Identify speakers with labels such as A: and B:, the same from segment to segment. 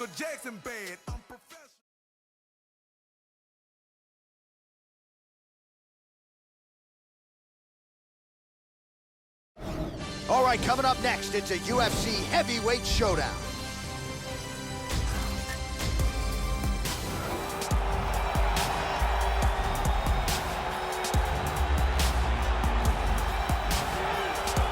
A: Michael Jackson bad. I'm professional.
B: All right, coming up next, it's a UFC heavyweight showdown.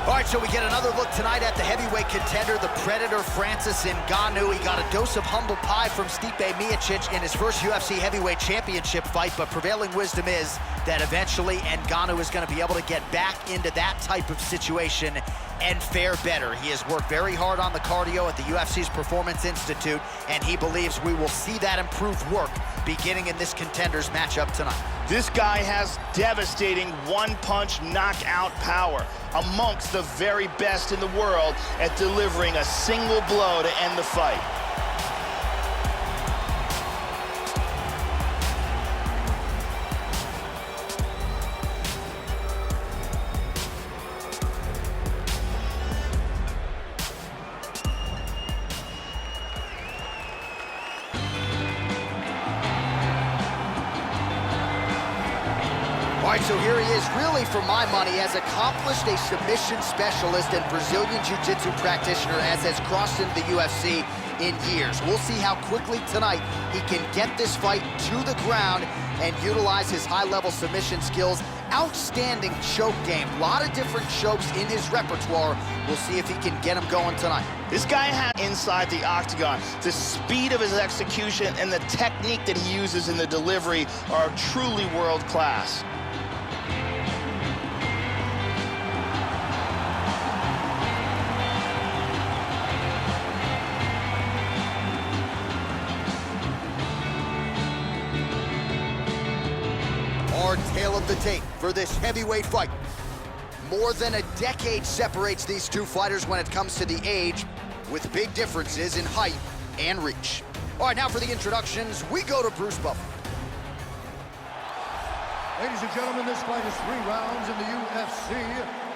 B: All right, so we get another look tonight at the heavyweight contender, the Predator Francis Ngannou. He got a dose of humble pie from Stipe Miocic in his first UFC heavyweight championship fight, but prevailing wisdom is that eventually Ngannou is going to be able to get back into that type of situation and fare better. He has worked very hard on the cardio at the UFC's Performance Institute, and he believes we will see that improved work beginning in this contenders matchup tonight.
C: This guy has devastating one-punch knockout power, amongst the very best in the world at delivering a single blow to end the fight.
B: All right, so here he is, really, for my money, has accomplished a submission specialist and Brazilian Jiu-Jitsu practitioner as has crossed into the UFC in years. We'll see how quickly tonight he can get this fight to the ground and utilize his high-level submission skills. Outstanding choke game. A lot of different chokes in his repertoire. We'll see if he can get him going tonight.
C: This guy has inside the octagon. The speed of his execution and the technique that he uses in the delivery are truly world-class.
B: Our tale of the tape for this heavyweight fight. More than a decade separates these two fighters when it comes to the age, with big differences in height and reach. All right, now for the introductions, we go to Bruce Buffer.
D: Ladies and gentlemen, this fight is 3 rounds in the UFC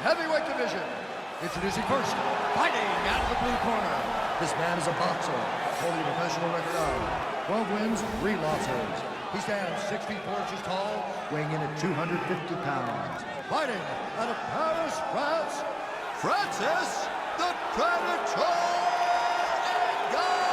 D: heavyweight division. Introducing first, fighting out of the blue corner. This man is a boxer, holding a professional record of 12 wins, 3 losses. He stands 6 feet 4 inches tall, weighing in at 250 pounds. Fighting out of Paris, France, Francis the Predator Ngannou.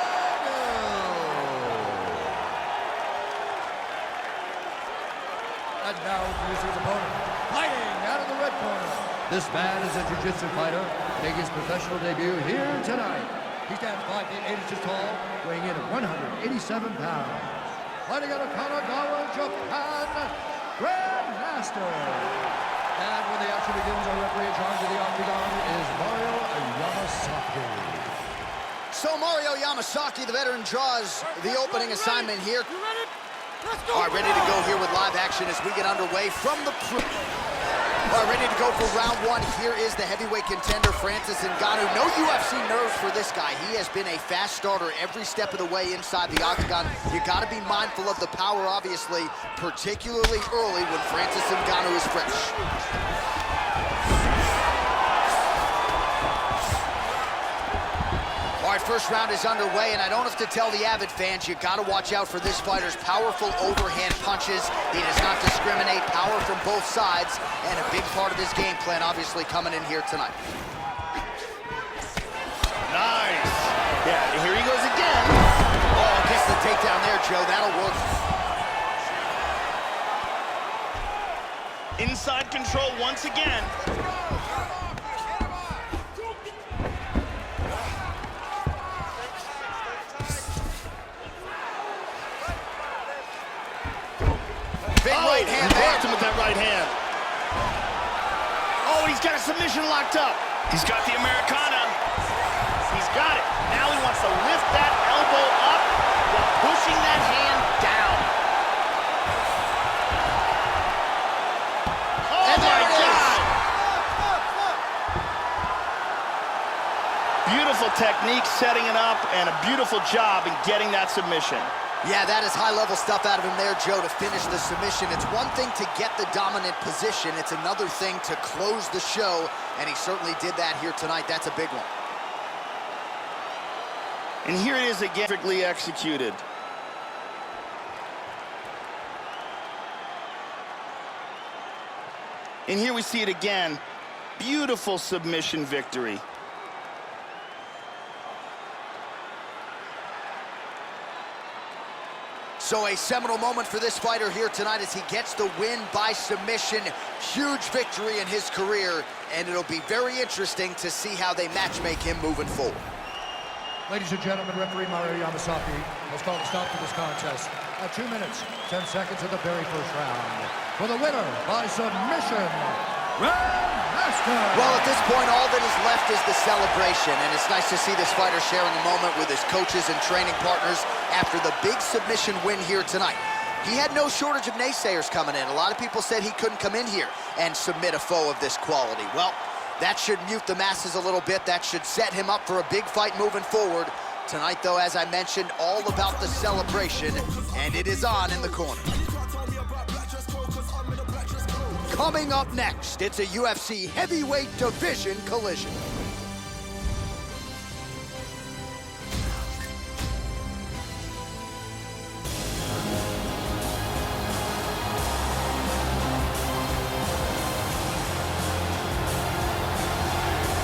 D: And now introducing his opponent, fighting out of the red corner. This man is a jiu-jitsu fighter, making his professional debut here tonight. He stands 5 feet 8 inches tall, weighing in at 187 pounds. Fighting out of Kanagawa, Japan, Grandmaster. And when the action begins, our referee in charge of the octagon is Mario Yamasaki.
B: So Mario Yamasaki, the veteran, draws the opening assignment here. All right, ready to go here with live action as we get underway from the... All right, ready to go for round 1. Here is the heavyweight contender, Francis Ngannou. No UFC nerves for this guy. He has been a fast starter every step of the way inside the octagon. You got to be mindful of the power, obviously, particularly early when Francis Ngannou is fresh. All right, first round is underway, and I don't have to tell the avid fans, you got to watch out for this fighter's powerful overhand punches. He does not discriminate, power from both sides, and a big part of his game plan, obviously, coming in here tonight.
C: Nice. Yeah, here he goes again.
B: Oh, gets the takedown there, Joe. That'll work.
C: Inside control once again.
B: Big right hand there.
C: Blocked him with that right hand. Oh, he's got a submission locked up. He's got the Americana. He's got it. Now he wants to lift that elbow up while pushing that hand down. Oh, my God. Beautiful technique setting it up and a beautiful job in getting that submission.
B: Yeah, that is high-level stuff out of him there, Joe, to finish the submission. It's one thing to get the dominant position. It's another thing to close the show, and he certainly did that here tonight. That's a big one.
C: And here it is again, perfectly executed. And here we see it again. Beautiful submission victory.
B: So a seminal moment for this fighter here tonight as he gets the win by submission. Huge victory in his career, and it'll be very interesting to see how they matchmake him moving forward.
D: Ladies and gentlemen, referee Mario Yamasaki has called a stop to this contest at 2 minutes, 10 seconds of the very first round. For the winner by submission, Grandmaster!
B: Well, at this point, all that is left is the celebration, and it's nice to see this fighter sharing a moment with his coaches and training partners after the big submission win here tonight. He had no shortage of naysayers coming in. A lot of people said he couldn't come in here and submit a foe of this quality. Well, that should mute the masses a little bit. That should set him up for a big fight moving forward. Tonight, though, as I mentioned, all about the celebration, and it is on in the corner. Coming up next, it's a UFC heavyweight division collision.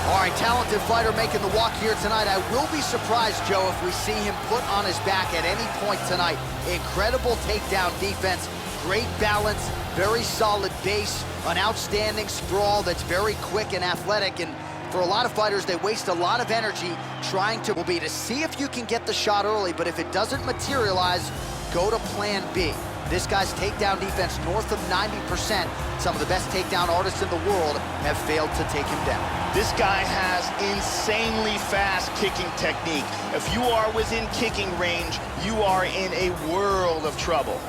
B: All right, talented fighter making the walk here tonight. I will be surprised, Joe, if we see him put on his back at any point tonight. Incredible takedown defense, great balance, very solid base, an outstanding sprawl that's very quick and athletic. And for a lot of fighters, they waste a lot of energy trying to see if you can get the shot early, but if it doesn't materialize, go to plan B. This guy's takedown defense north of 90%. Some of the best takedown artists in the world have failed to take him down.
C: This guy has insanely fast kicking technique. If you are within kicking range, you are in a world of trouble.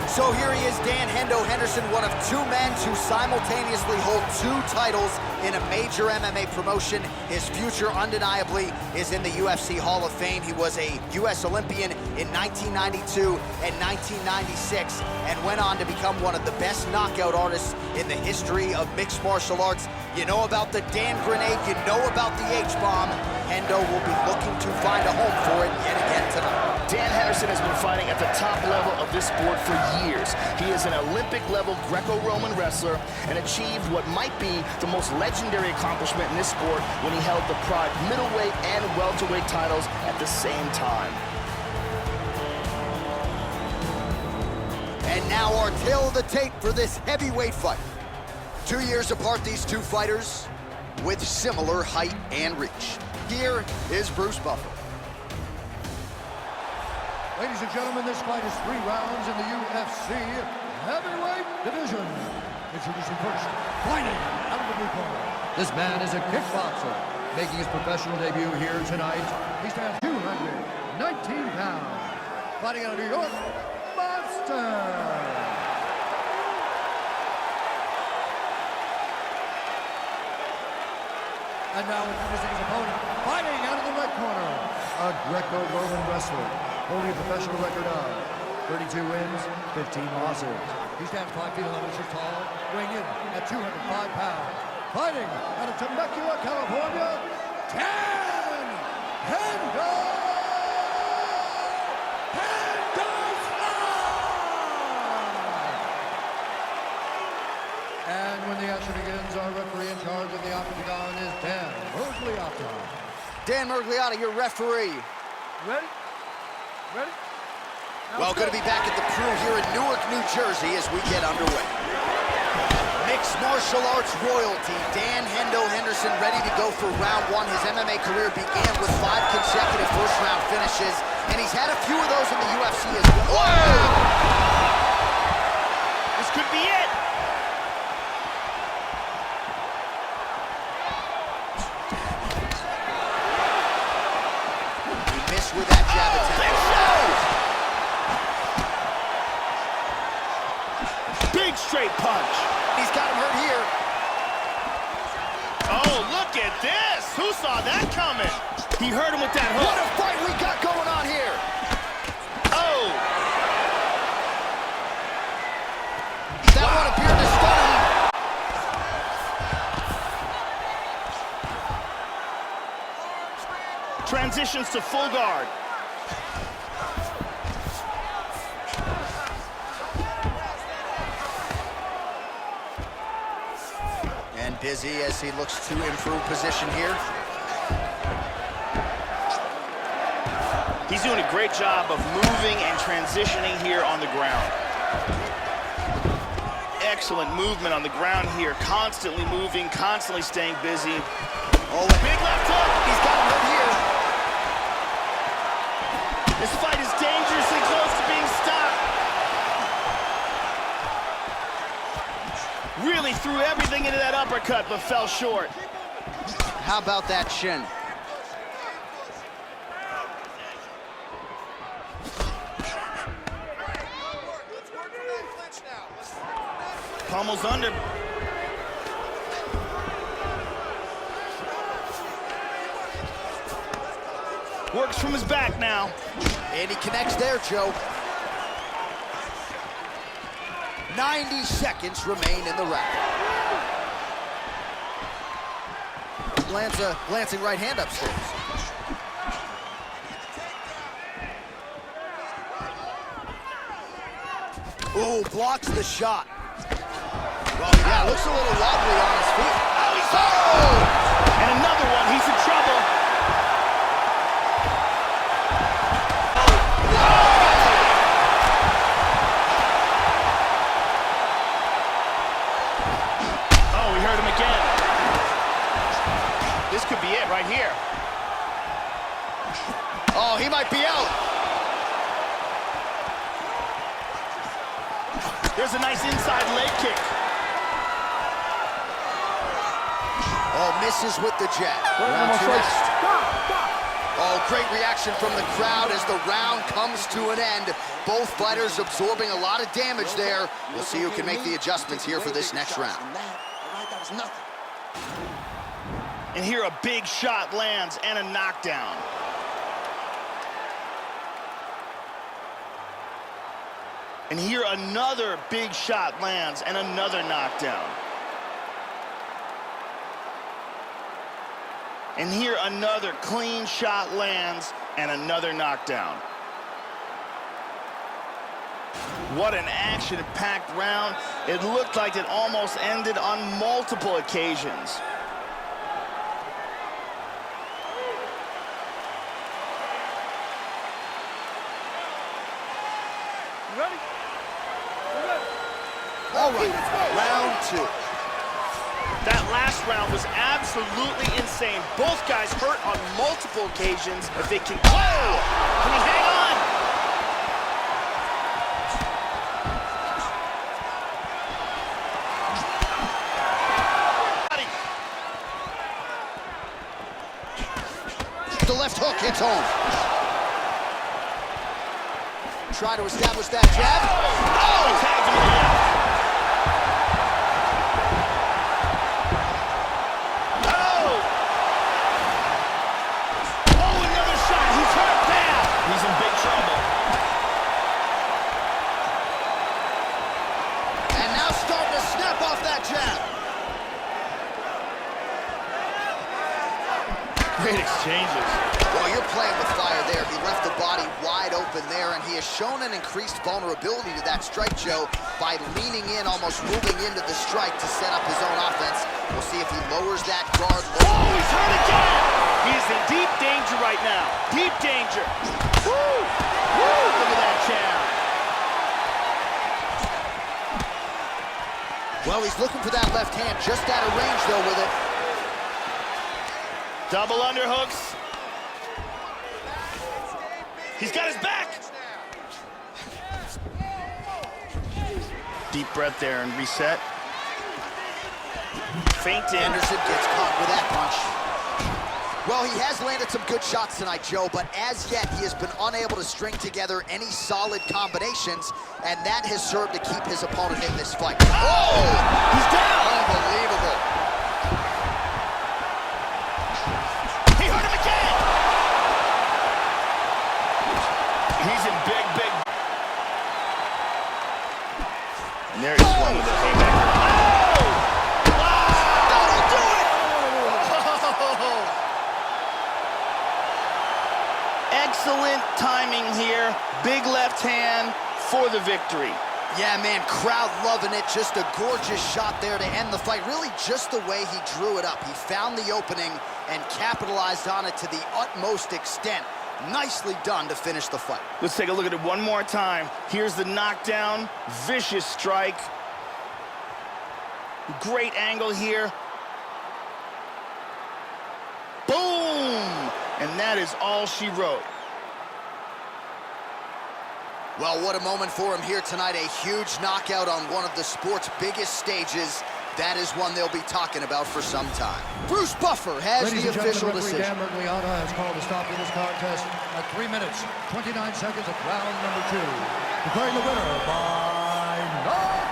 B: So here he is, Dan Hendo Henderson, one of two men to simultaneously hold two titles in a major MMA promotion. His future undeniably is in the UFC Hall of Fame. He was a US Olympian in 1992 and 1996 and went on to become one of the best knockout artists in the history of mixed martial arts. You know about the Dan Grenade, you know about the H-bomb. Hendo will be looking to find a home for it yet again tonight.
C: Dan Henderson has been fighting at the top level of this sport for years. He is an Olympic-level Greco-Roman wrestler and achieved what might be the most legendary accomplishment in this sport when he held the Pride middleweight and welterweight titles at the same time.
B: And now our tale of the tape for this heavyweight fight. 2 years apart, these two fighters with similar height and reach. Here is Bruce Buffer.
D: Ladies and gentlemen, this fight is 3 rounds in the UFC heavyweight division. Introducing first, fighting out of the blue corner. This man is a kickboxer, making his professional debut here tonight. He stands 219 pounds. Fighting out of New York, Monster. And now introducing his opponent, fighting out of the red corner, a Greco-Roman wrestler, holding a professional record of 32 wins, 15 losses. He stands 5 feet 11 inches tall, weighing in at 205 pounds. Fighting out of Temecula, California, Dan Hendo Henderson! And when the action begins, our referee in charge of the octagon is Dan Mergliotta.
B: Dan Mergliotta, your referee.
D: Ready? Ready?
B: Well, going to be back at the Crew here in Newark, New Jersey as we get underway. Mixed martial arts royalty, Dan Hendo Henderson ready to go for round 1. His MMA career began with 5 consecutive first-round finishes, and he's had a few of those in the UFC as well.
C: Whoa! This could be it.
B: He missed with that jab attempt.
C: Big straight punch.
B: He's got him hurt here.
C: Oh, look at this. Who saw that coming? He hurt him with that hook.
B: What a fight we got going on here.
C: Oh.
B: That one appeared to stun him.
C: transitions to full guard.
B: And busy as he looks to improve position here.
C: He's doing a great job of moving and transitioning here on the ground. Excellent movement on the ground here, constantly moving, constantly staying busy.
B: Oh, big left hook. He's got him right here.
C: This fight is dangerously close to being stopped. Really threw everything into that uppercut, but fell short.
B: How about that shin?
C: Pummels under. Works from his back now.
B: And he connects there, Joe. 90 seconds remain in the round. Lands a glancing right hand upstairs. Ooh, blocks the shot. Well, yeah, looks a little wobbly on his feet.
C: Oh! And another one, he's in trouble. Oh, we heard him again. This could be it right here.
B: Oh, he might be out.
C: There's a nice inside leg kick.
B: Oh, misses with the jab. Round two next. Oh, great reaction from the crowd as the round comes to an end. Both fighters absorbing a lot of damage there. We'll see who can make the adjustments here for this next round.
C: And here a big shot lands and a knockdown. And here another big shot lands and another knockdown. And here another clean shot lands and another knockdown. What an action-packed round. It looked like it almost ended on multiple occasions.
A: You ready?
B: All right, round two.
C: That last round was absolutely insane. Both guys hurt on multiple occasions. If they can... Whoa! Can he hang on?
B: The left hook hits home. Try to establish that jab.
C: Oh! Tagged him in the left. Great exchanges.
B: Well, you're playing with fire there. He left the body wide open there, and he has shown an increased vulnerability to that strike, Joe, by leaning in, almost moving into the strike to set up his own offense. We'll see if he lowers that guard.
C: Oh, he's hurt again! He is in deep danger right now. Deep danger. Woo! Woo! Look at that jab.
B: Well, he's looking for that left hand, just out of range, though, with it.
C: Double underhooks. He's got his back. Deep breath there and reset. Feint in.
B: Anderson gets caught with that punch. Well, he has landed some good shots tonight, Joe, but as yet he has been unable to string together any solid combinations, and that has served to keep his opponent in this fight. Oh!
C: He's down!
B: Unbelievable.
C: He hurt him again! He's in big, big... And there he's one with a haymaker. Oh! Wow! That'll do it! Excellent timing here. Big left hand for the victory.
B: Yeah, man, crowd loving it. Just a gorgeous shot there to end the fight. Really just the way he drew it up. He found the opening and capitalized on it to the utmost extent. Nicely done to finish the fight.
C: Let's take a look at it one more time. Here's the knockdown. Vicious strike. Great angle here. Boom! And that is all she wrote.
B: Well, what a moment for him here tonight. A huge knockout on one of the sport's biggest stages. That is one they'll be talking about for some time. Bruce Buffer has the official decision.
D: Dan Mergliata has called a stop to this contest at 3 minutes, 29 seconds of round number 2. Declaring the winner by knockout.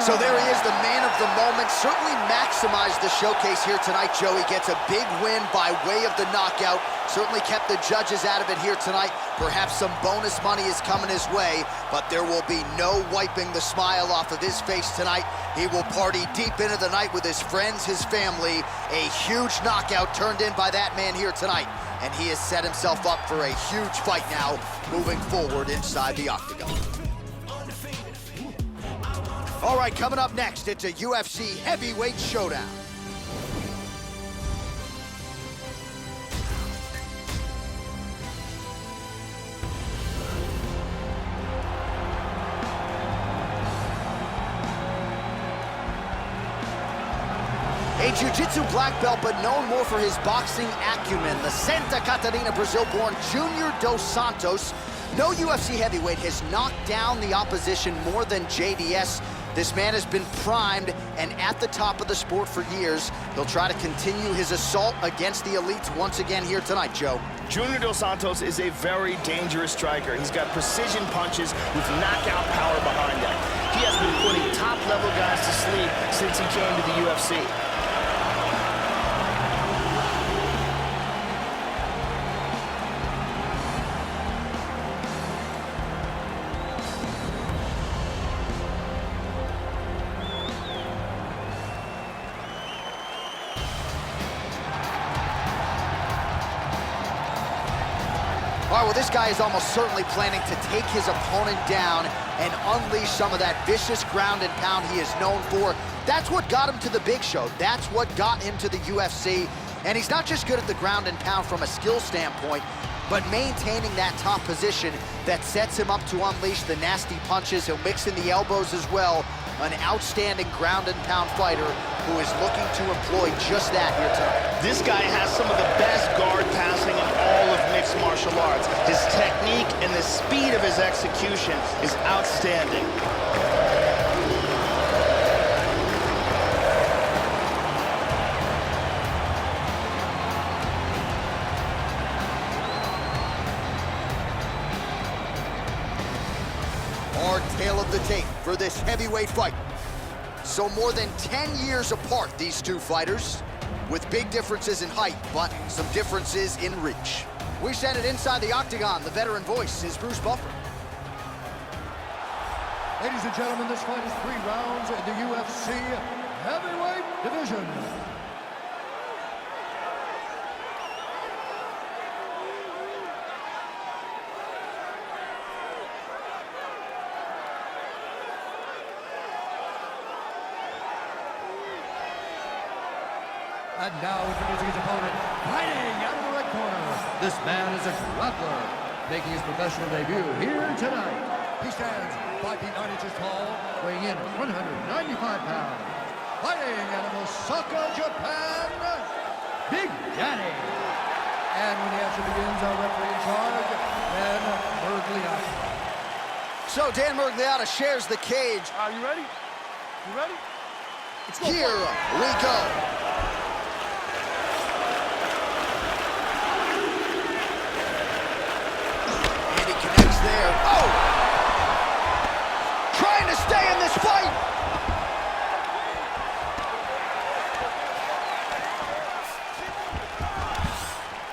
B: So there he is, the man of the moment. Certainly maximized the showcase here tonight, Joey. Gets a big win by way of the knockout. Certainly kept the judges out of it here tonight. Perhaps some bonus money is coming his way, but there will be no wiping the smile off of his face tonight. He will party deep into the night with his friends, his family. A huge knockout turned in by that man here tonight, and he has set himself up for a huge fight now, moving forward inside the octagon. All right, coming up next, it's a UFC heavyweight showdown. A jiu-jitsu black belt, but known more for his boxing acumen, the Santa Catarina, Brazil-born Junior Dos Santos. No UFC heavyweight has knocked down the opposition more than JDS. This man has been primed and at the top of the sport for years. He'll try to continue his assault against the elites once again here tonight, Joe.
C: Junior Dos Santos is a very dangerous striker. He's got precision punches with knockout power behind them. He has been putting top-level guys to sleep since he came to the UFC.
B: All right, well, this guy is almost certainly planning to take his opponent down and unleash some of that vicious ground and pound he is known for. That's what got him to the big show. That's what got him to the UFC. And he's not just good at the ground and pound from a skill standpoint, but maintaining that top position that sets him up to unleash the nasty punches. He'll mix in the elbows as well. An outstanding ground and pound fighter who is looking to employ just that here tonight.
C: This guy has some of the best guard passing in all of mixed martial arts. His technique and the speed of his execution is outstanding.
B: Our tale of the tape for this heavyweight fight. So more than 10 years apart, these two fighters, with big differences in height, but some differences in reach. We send it inside the octagon. The veteran voice is Bruce Buffer.
D: Ladies and gentlemen, this fight is 3 rounds in the UFC heavyweight division. And now introducing his opponent, fighting out of the red corner. This man is a grappler, making his professional debut here tonight. He stands 5 feet 9 inches tall, weighing in at 195 pounds. Fighting out of Osaka, Japan, Big Daddy. And when the action begins, our referee in charge, Dan Mergliata.
B: So Dan Mergliata shares the cage.
E: Are you ready? You ready? Let's go.
B: Here we go. There. Oh! Trying to stay in this fight!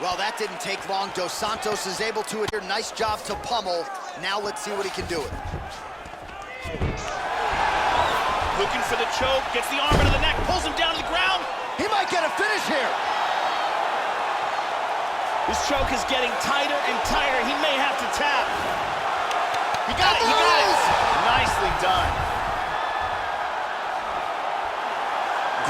B: Well, that didn't take long. Dos Santos is able to adhere. Nice job to pummel. Now let's see what he can do with it.
C: Looking for the choke, gets the arm into the neck, pulls him down to the ground.
B: He might get a finish here.
C: This choke is getting tighter and tighter. He may have to tap. He got it, he got it. Nicely done.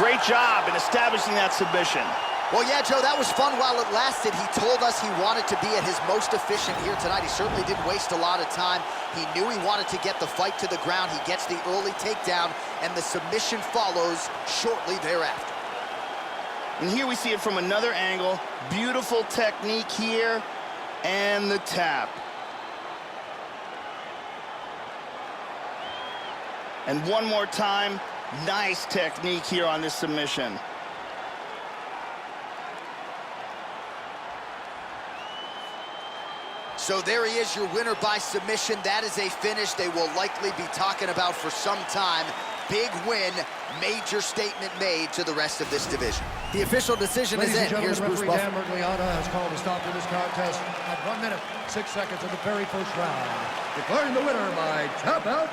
C: Great job in establishing that submission.
B: Well, yeah, Joe, that was fun while it lasted. He told us he wanted to be at his most efficient here tonight. He certainly didn't waste a lot of time. He knew he wanted to get the fight to the ground. He gets the early takedown, and the submission follows shortly thereafter.
C: And here we see it from another angle. Beautiful technique here, and the tap. And one more time, nice technique here on this submission.
B: So there he is, your winner by submission. That is a finish they will likely be talking about for some time. Big win, major statement made to the rest of this division. The official decision is in. Here's Bruce Buffer.
D: Dan Mergliata has called a stop to this contest at 1 minute, 6 seconds of the very first round. Declaring the winner by tap out,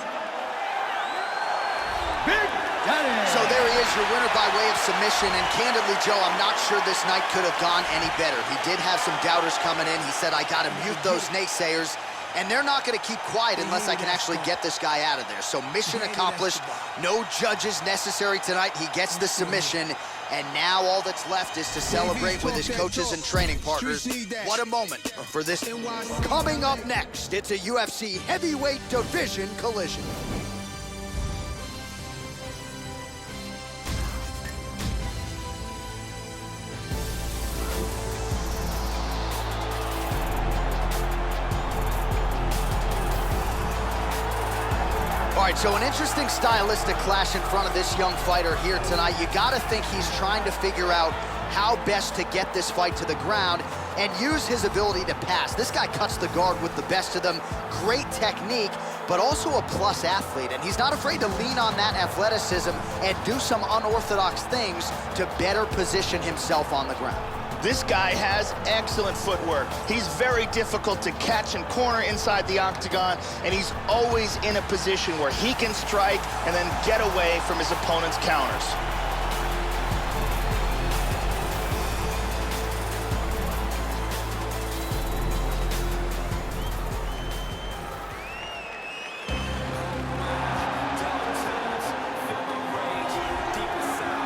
D: Big Daddy.
B: So there he is, your winner by way of submission. And candidly, Joe, I'm not sure this night could have gone any better. He did have some doubters coming in. He said, I got to mute those naysayers. And they're not going to keep quiet unless I can actually get this guy out of there. So mission accomplished. No judges necessary tonight. He gets the submission. And now all that's left is to celebrate with his coaches and training partners. What a moment for this. Coming up next, it's a UFC heavyweight division collision. All right, so an interesting stylistic clash in front of this young fighter here tonight. You got to think he's trying to figure out how best to get this fight to the ground and use his ability to pass. This guy cuts the guard with the best of them. Great technique, but also a plus athlete. And he's not afraid to lean on that athleticism and do some unorthodox things to better position himself on the ground.
C: This guy has excellent footwork. He's very difficult to catch and corner inside the octagon, and he's always in a position where he can strike and then get away from his opponent's counters.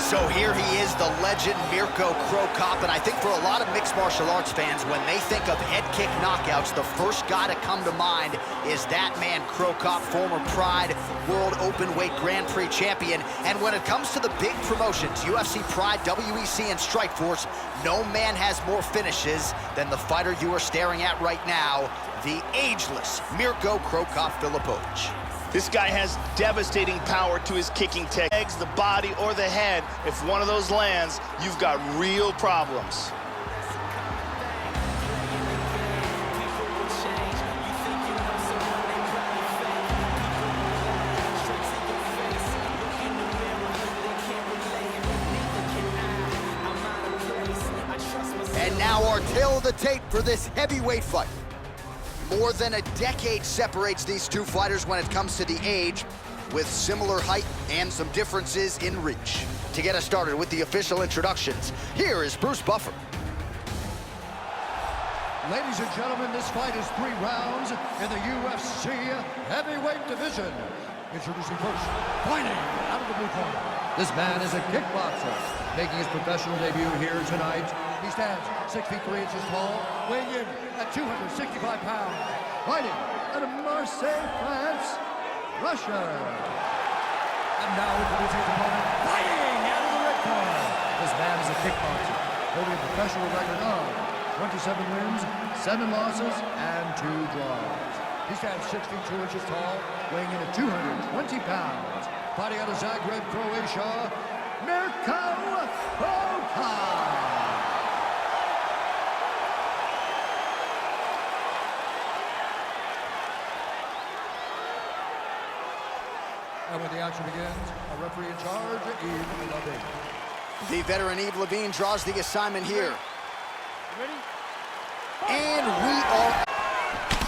B: So here he is, the legend Mirko Cro Cop, and I think for a lot of mixed martial arts fans, when they think of head kick knockouts, the first guy to come to mind is that man, Cro Cop, former Pride World Openweight Grand Prix champion. And when it comes to the big promotions, UFC, Pride, WEC, and Strikeforce, no man has more finishes than the fighter you are staring at right now, the ageless Mirko Cro Cop Filipovic.
C: This guy has devastating power to his kicking technique. Legs, the body, or the head. If one of those lands, you've got real problems.
B: And now our tale of the tape for this heavyweight fight. More than a decade separates these two fighters when it comes to the age, with similar height and some differences in reach. To get us started with the official introductions, here is Bruce Buffer.
D: Ladies and gentlemen, this fight is 3 rounds in the UFC heavyweight division. Introducing first, fighting out of the blue corner. This man is a kickboxer, making his professional debut here tonight. He stands 6 feet 3 inches tall, weighing in at 265 pounds. Fighting out of Marseille, France, Russia. And now introducing his opponent, fighting out of the red corner. This man is a kickboxer, holding a professional record of 27 wins, 7 losses, and 2 draws. He stands 6 feet 2 inches tall, weighing in at 220 pounds. Fighting out of Zagreb, Croatia, Mirko Cro Cop. And when the action begins, a referee in charge, Yves Levine.
B: The veteran Yves Levine draws the assignment here.
E: Ready?
B: And we are...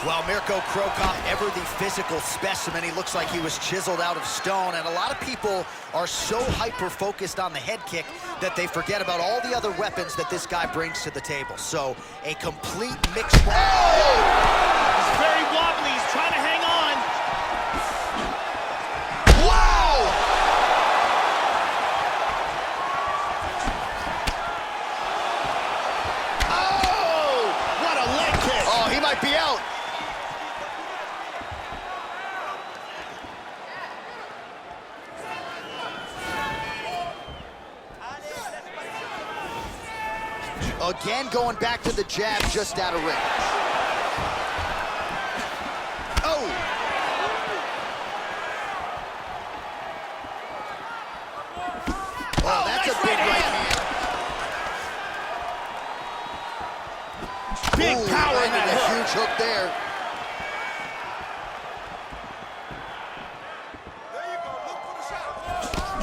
B: Well, Mirko Cro Cop, ever the physical specimen, he looks like he was chiseled out of stone, and a lot of people are so hyper-focused on the head kick that they forget about all the other weapons that this guy brings to the table. So, a complete mixed...
C: Oh! He's very wobbly, he's trying to hang on.
B: Wow!
C: Oh! What a leg kick!
B: Oh, he might be out. Again, going back to the jab, just out of range. Oh! Oh, that's a big right hand.
C: Big power in that
B: hook.
C: hook.
B: Huge hook there.
A: There you go. Look for the shot.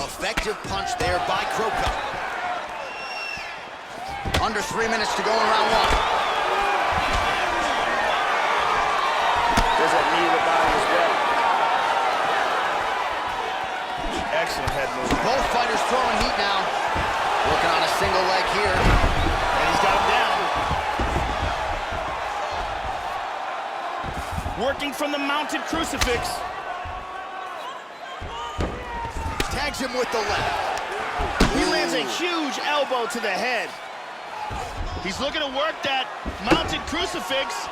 B: Effective punch there by Cro Cop. Under 3 minutes to go in round one.
C: There's that knee to the body as well. Excellent head movement.
B: Both fighters throwing heat now. Working on a single leg here.
C: And he's got him down. Working from the mounted crucifix.
B: Tags him with the left.
C: He lands a huge elbow to the head. He's looking to work that mounted crucifix.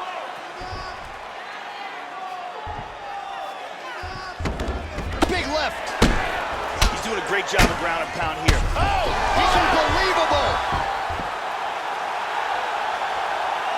B: Big left.
C: He's doing a great job of ground and pound here. Oh!
B: He's unbelievable.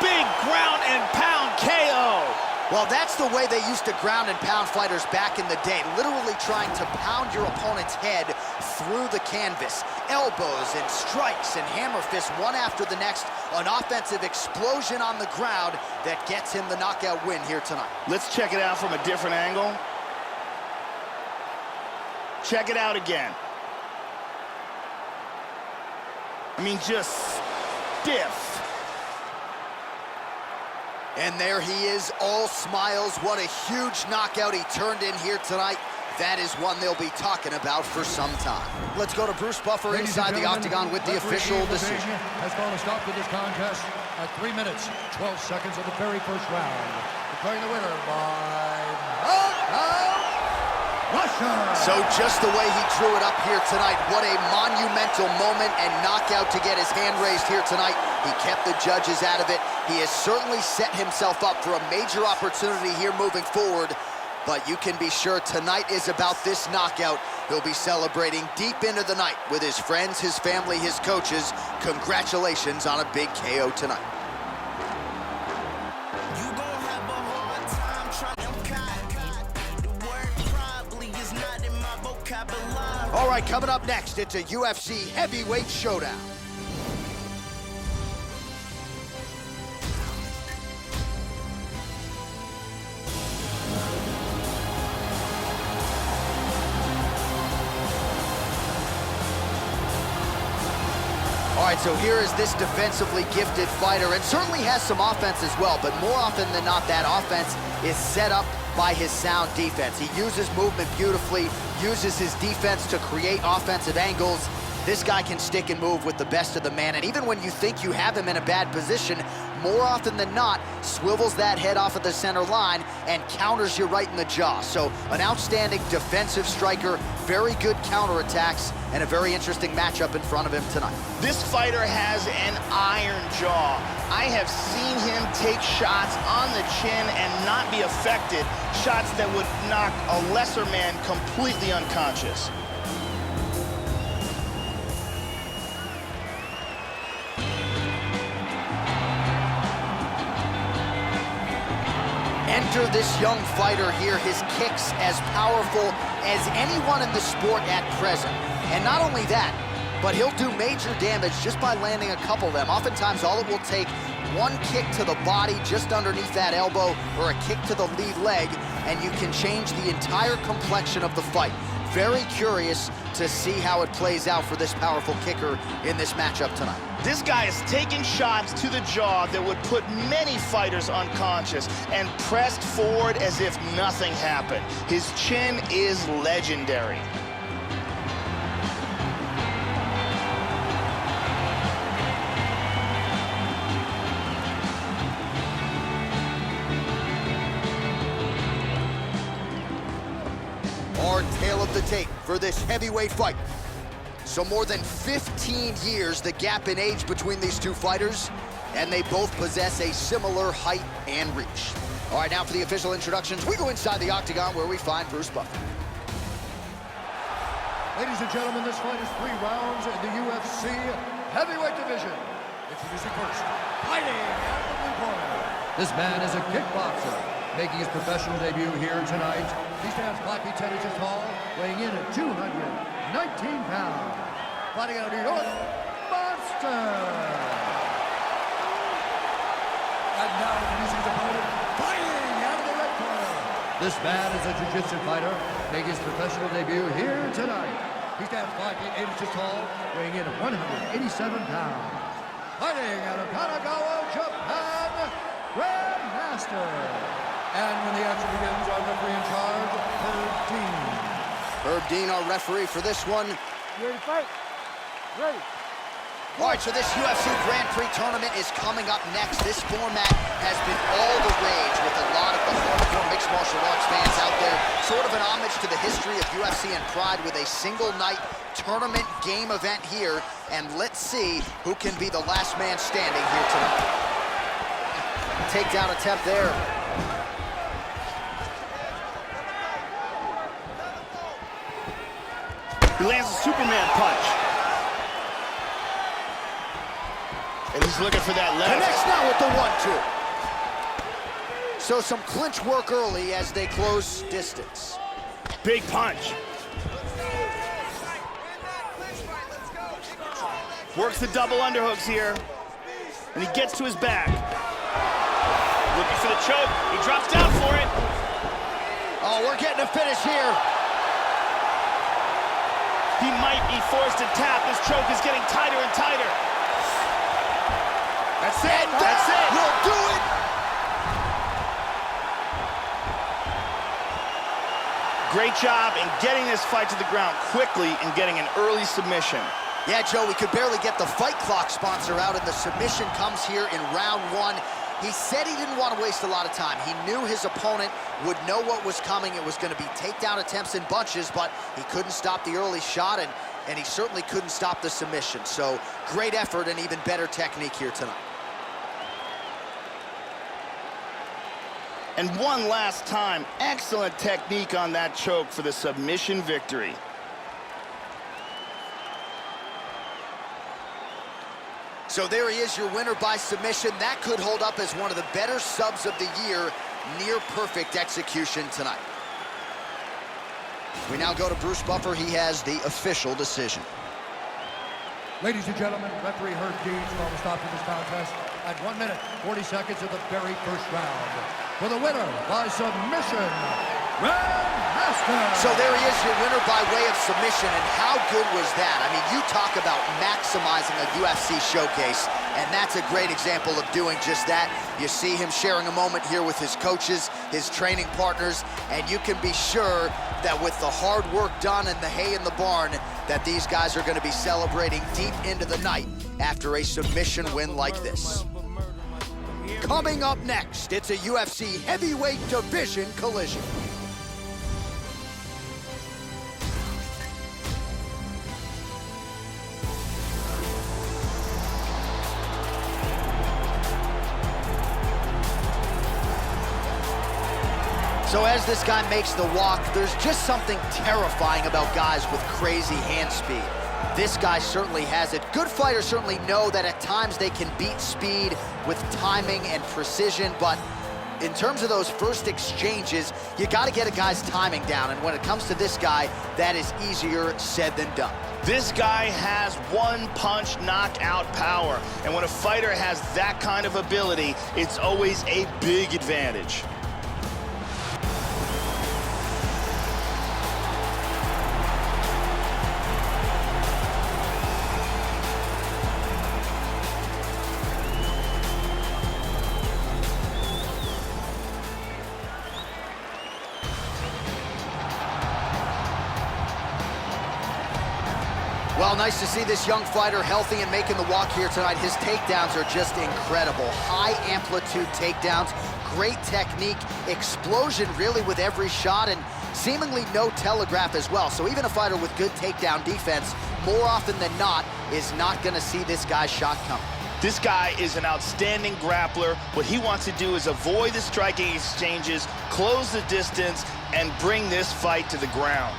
C: Big ground and pound KO.
B: Well, that's the way they used to ground and pound fighters back in the day, literally trying to pound your opponent's head through the canvas. Elbows and strikes and hammer fists one after the next. An offensive explosion on the ground that gets him the knockout win here tonight.
C: Let's check it out from a different angle. Check it out again. I mean, just stiff.
B: And there he is, all smiles. What a huge knockout he turned in here tonight. That is one they'll be talking about for some time. Let's go to Bruce Buffer inside the octagon with the official decision.
D: Has called a stop to this contest at 3 minutes, 12 seconds of the very first round. Declaring the winner by Russia.
B: So just the way he drew it up here tonight, what a monumental moment and knockout to get his hand raised here tonight. He kept the judges out of it. He has certainly set himself up for a major opportunity here moving forward. But you can be sure tonight is about this knockout. He'll be celebrating deep into the night with his friends, his family, his coaches. Congratulations on a big KO tonight.
F: You gon' have a hard time trying to the word probably is not in my vocabulary.
B: All right, coming up next, it's a UFC heavyweight showdown. All right, so here is this defensively gifted fighter, and certainly has some offense as well, but more often than not, that offense is set up by his sound defense. He uses movement beautifully, uses his defense to create offensive angles. This guy can stick and move with the best of the man, and even when you think you have him in a bad position, more often than not, swivels that head off of the center line and counters you right in the jaw. So an outstanding defensive striker, very good counterattacks, and a very interesting matchup in front of him tonight.
C: This fighter has an iron jaw. I have seen him take shots on the chin and not be affected, shots that would knock a lesser man completely unconscious.
B: Enter this young fighter here, his kicks as powerful as anyone in the sport at present. And not only that, but he'll do major damage just by landing a couple of them. Oftentimes, all it will take, one kick to the body just underneath that elbow or a kick to the lead leg, and you can change the entire complexion of the fight. Very curious to see how it plays out for this powerful kicker in this matchup tonight.
C: This guy is taking shots to the jaw that would put many fighters unconscious and pressed forward as if nothing happened. His chin is legendary.
B: Our tale of the tape for this heavyweight fight. So more than 15 years, the gap in age between these two fighters, and they both possess a similar height and reach. All right, now for the official introductions, we go inside the octagon where we find Bruce Buffer.
D: Ladies and gentlemen, this fight is 3 rounds in the UFC heavyweight division. Introducing first, fighting out of the blue corner. This man is a kickboxer, making his professional debut here tonight. He stands 5 feet 10 inches tall, weighing in at 219 pounds. Fighting out of New York, Monster. And now introducing his opponent, fighting out of the red corner. This man is a jiu-jitsu fighter, making his professional debut here tonight. He stands 5 feet 8 inches tall, weighing in at 187 pounds. Fighting out of Kanagawa, Japan, Grandmaster. And when the action begins, our referee in charge, Herb Dean.
B: Herb Dean, our referee for this one.
E: You ready to fight? Ready.
B: All right, so this UFC Grand Prix tournament is coming up next. This format has been all the rage with a lot of the hardcore mixed martial arts fans out there. Sort of an homage to the history of UFC and Pride with a single-night tournament game event here. And let's see who can be the last man standing here tonight. Takedown attempt there.
C: He lands a Superman punch. And he's looking for that left.
B: Connects now with the 1-2. So some clinch work early as they close distance.
C: Big punch. Works the double underhooks here. And he gets to his back. Looking for the choke. He drops down for it.
B: Oh, we're getting a finish here.
C: He might be forced to tap. This choke is getting tighter and tighter. That's it. That's it.
B: We'll do it.
C: Great job in getting this fight to the ground quickly and getting an early submission.
B: Yeah, Joe, we could barely get the fight clock sponsor out, and the submission comes here in round 1. He said he didn't want to waste a lot of time. He knew his opponent would know what was coming. It was going to be takedown attempts in bunches, but he couldn't stop the early shot, and he certainly couldn't stop the submission. So great effort and even better technique here tonight.
C: And one last time, excellent technique on that choke for the submission victory.
B: So there he is, your winner by submission. That could hold up as one of the better subs of the year. Near perfect execution tonight. We now go to Bruce Buffer. He has the official decision.
D: Ladies and gentlemen, referee Herb Dean will stop to this contest at 1 minute, 40 seconds of the very first round. For the winner by submission, Grandmaster.
B: So there he is, your winner by way of submission, and how good was that? I mean, you talk about maximizing a UFC showcase, and that's a great example of doing just that. You see him sharing a moment here with his coaches, his training partners, and you can be sure that with the hard work done and the hay in the barn, that these guys are going to be celebrating deep into the night after a submission win like this. Coming up next, it's a UFC heavyweight division collision. So as this guy makes the walk, there's just something terrifying about guys with crazy hand speed. This guy certainly has it. Good fighters certainly know that at times they can beat speed with timing and precision, but in terms of those first exchanges, you got to get a guy's timing down, and when it comes to this guy, that is easier said than done.
C: This guy has one-punch knockout power, and when a fighter has that kind of ability, it's always a big advantage.
B: Well, nice to see this young fighter healthy and making the walk here tonight. His takedowns are just incredible. High amplitude takedowns, great technique, explosion really with every shot, and seemingly no telegraph as well. So even a fighter with good takedown defense, more often than not, is not gonna see this guy's shot coming.
C: This guy is an outstanding grappler. What he wants to do is avoid the striking exchanges, close the distance, and bring this fight to the ground.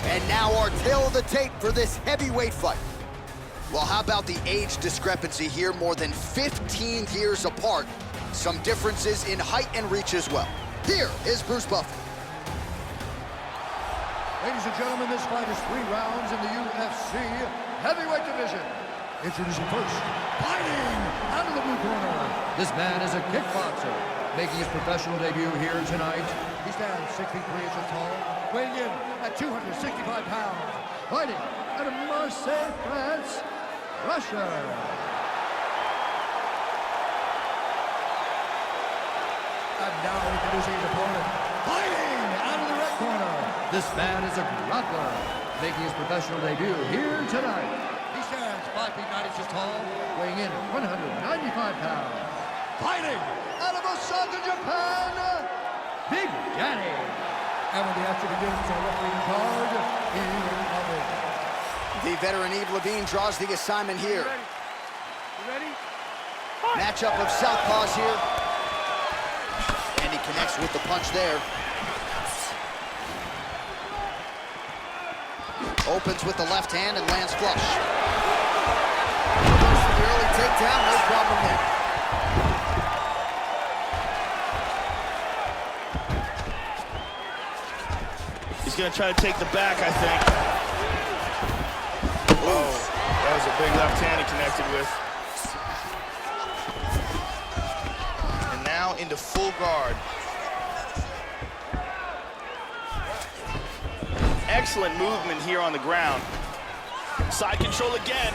B: And now our tail of the tape for this heavyweight fight. Well, how about the age discrepancy here? More than 15 years apart. Some differences in height and reach as well. Here is Bruce Buffer.
D: Ladies and gentlemen, this fight is 3 rounds in the UFC heavyweight division. Introducing first, fighting out of the blue corner. This man is a kickboxer, making his professional debut here tonight. He stands 6 feet 3 inches tall, weighing in at 265 pounds. Fighting out of Marseille, France, Russia. And now introducing his opponent, fighting out of the red corner. This man is a grappler, making his professional debut here tonight. He stands 5 feet 9 inches tall, weighing in at 195 pounds. Fighting out of Osaka, Japan, Big Daddy. And when the action begins, our referee in charge, Eve Levine.
B: The veteran Eve Levine draws the assignment here.
E: You ready?
B: Matchup of southpaws here. And he connects with the punch there. Opens with the left hand and lands flush. Goes for the early takedown, no problem there.
C: He's gonna try to take the back, I think. Oh, that was a big left hand he connected with. And now into full guard. Excellent movement here on the ground. Side control again.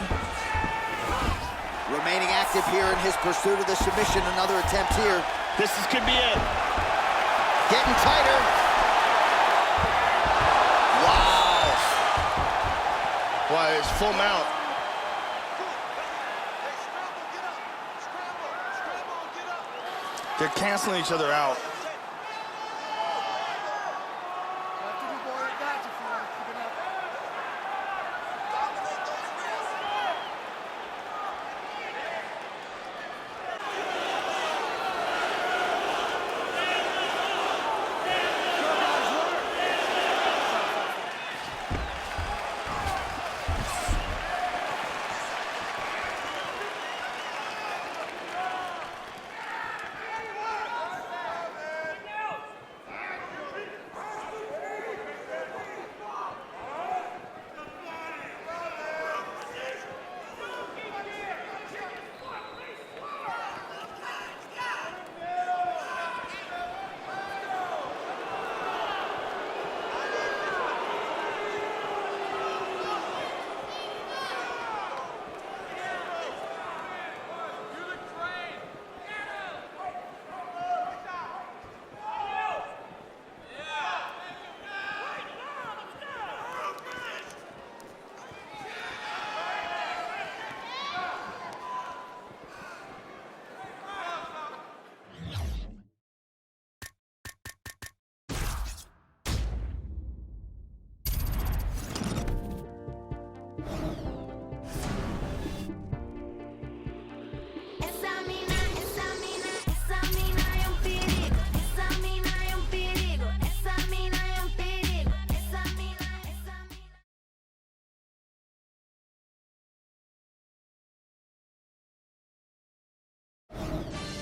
B: Remaining active here in his pursuit of the submission. Another attempt here.
C: Could be it.
B: Getting tighter. Wow.
C: Why, it's full mount.
A: Hey, scramble, get up. Scramble, get up.
C: They're canceling each other out.
E: After you, boy, I got you if you want to keep it up.
A: Dominate those wrists.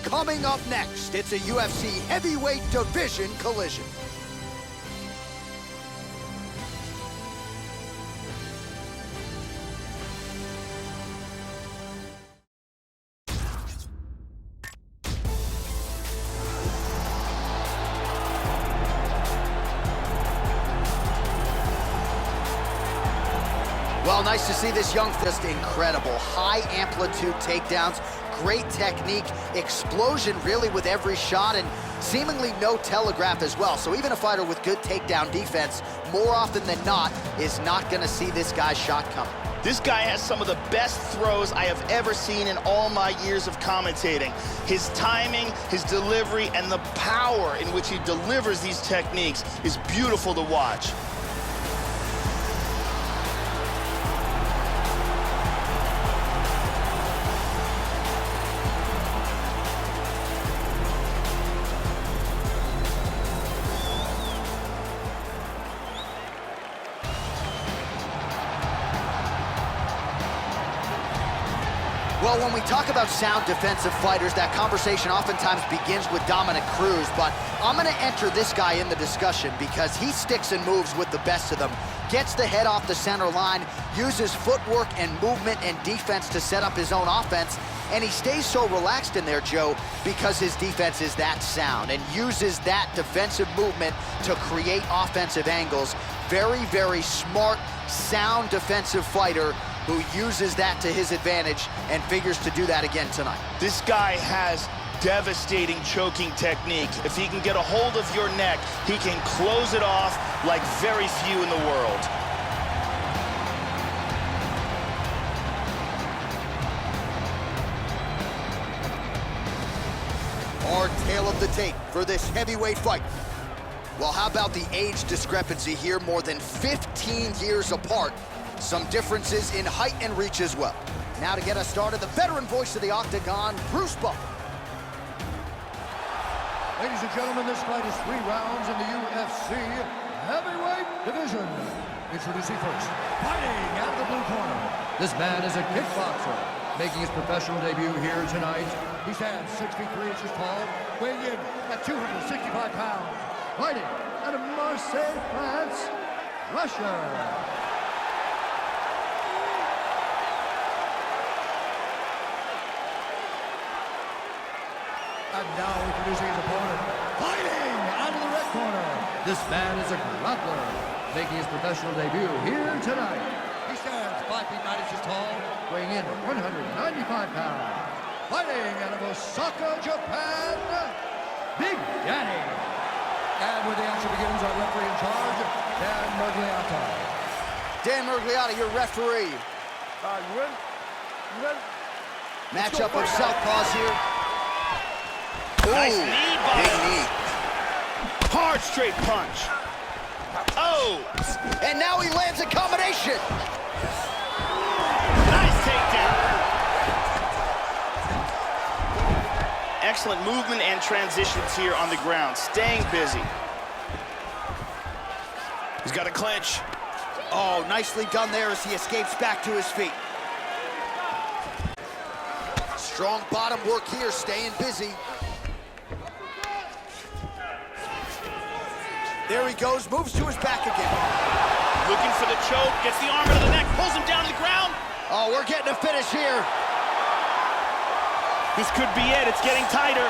B: Coming up next, it's a UFC heavyweight division collision. Well, nice to see this young fist. Incredible. High amplitude takedowns, great technique, explosion really with every shot, and seemingly no telegraph as well. So even a fighter with good takedown defense, more often than not, is not gonna see this guy's shot coming.
C: This guy has some of the best throws I have ever seen in all my years of commentating. His timing, his delivery, and the power in which he delivers these techniques is beautiful to watch.
B: Well, when we talk about sound defensive fighters, that conversation oftentimes begins with Dominic Cruz, but I'm gonna enter this guy in the discussion because he sticks and moves with the best of them, gets the head off the center line, uses footwork and movement and defense to set up his own offense, and he stays so relaxed in there, Joe, because his defense is that sound and uses that defensive movement to create offensive angles. Very, very smart, sound defensive fighter who uses that to his advantage and figures to do that again tonight.
C: This guy has devastating choking technique. If he can get a hold of your neck, he can close it off like very few in the world.
B: Our tale of the tape for this heavyweight fight. Well, how about the age discrepancy here? More than 15 years apart. Some differences in height and reach as well. Now to get us started, the veteran voice of the Octagon, Bruce Buffer.
D: Ladies and gentlemen, this fight is 3 rounds in the UFC heavyweight division. Introducing first, fighting out of the blue corner. This man is a kickboxer, making his professional debut here tonight. He stands 6 feet 3 inches tall, weighing in at 265 pounds. Fighting out of Marseille, France, Russia. And now introducing his opponent, fighting out of the red corner. This man is a grappler, making his professional debut here tonight. He stands 5 feet 9 inches tall, weighing in at 195 pounds. Fighting out of Osaka, Japan, Big Daddy. And when the action begins, our referee in charge, Dan Mergliata.
B: Dan Mergliata, your referee.
E: You ready? You ready?
B: Matchup of southpaws here.
C: Nice
B: Ooh,
C: knee,
B: big
C: Bubba.
B: knee.
C: Hard straight punch. Oh!
B: And now he lands a combination.
C: Nice takedown. Excellent movement and transitions here on the ground, staying busy. He's got a clinch.
B: Oh, nicely done there as he escapes back to his feet. Strong bottom work here, staying busy. There he goes, moves to his back again.
C: Looking for the choke, gets the arm into the neck, pulls him down to the ground.
B: Oh, we're getting a finish here.
C: This could be it, it's getting tighter.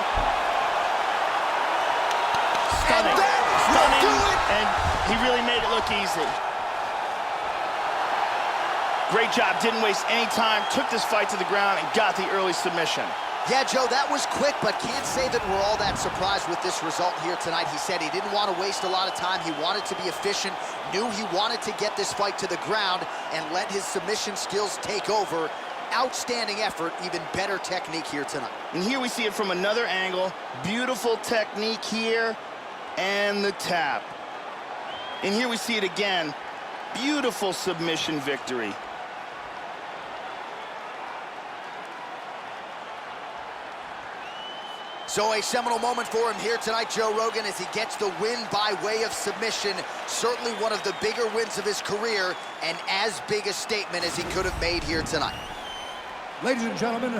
C: Stunning,
B: And that will
C: stunning,
B: do it.
C: and he really made it look easy. Great job, didn't waste any time, took this fight to the ground and got the early submission.
B: Yeah, Joe, that was quick, but can't say that we're all that surprised with this result here tonight. He said he didn't want to waste a lot of time. He wanted to be efficient, knew he wanted to get this fight to the ground and let his submission skills take over. Outstanding effort, even better technique here tonight.
C: And here we see it from another angle. Beautiful technique here, and the tap. And here we see it again. Beautiful submission victory.
B: So a seminal moment for him here tonight, Joe Rogan, as he gets the win by way of submission. Certainly one of the bigger wins of his career, and as big a statement as he could have made here tonight.
D: Ladies and gentlemen,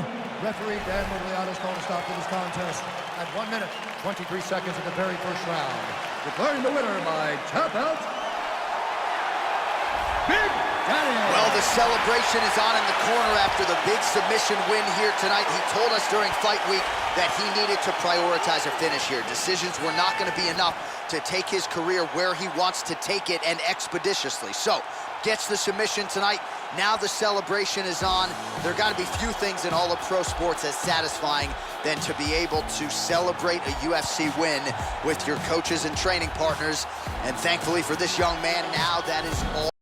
D: referee Dan Mergliata is calling a stop to this contest at 1 minute, 23 seconds of the very first round. Declaring the winner by tap out, Big Daddy.
B: Well, the celebration is on in the corner after the big submission win here tonight. He told us during fight week that he needed to prioritize a finish here. Decisions were not going to be enough to take his career where he wants to take it, and expeditiously. So, gets the submission tonight. Now the celebration is on. There got to be few things in all of pro sports as satisfying than to be able to celebrate a UFC win with your coaches and training partners. And thankfully for this young man, now that is all.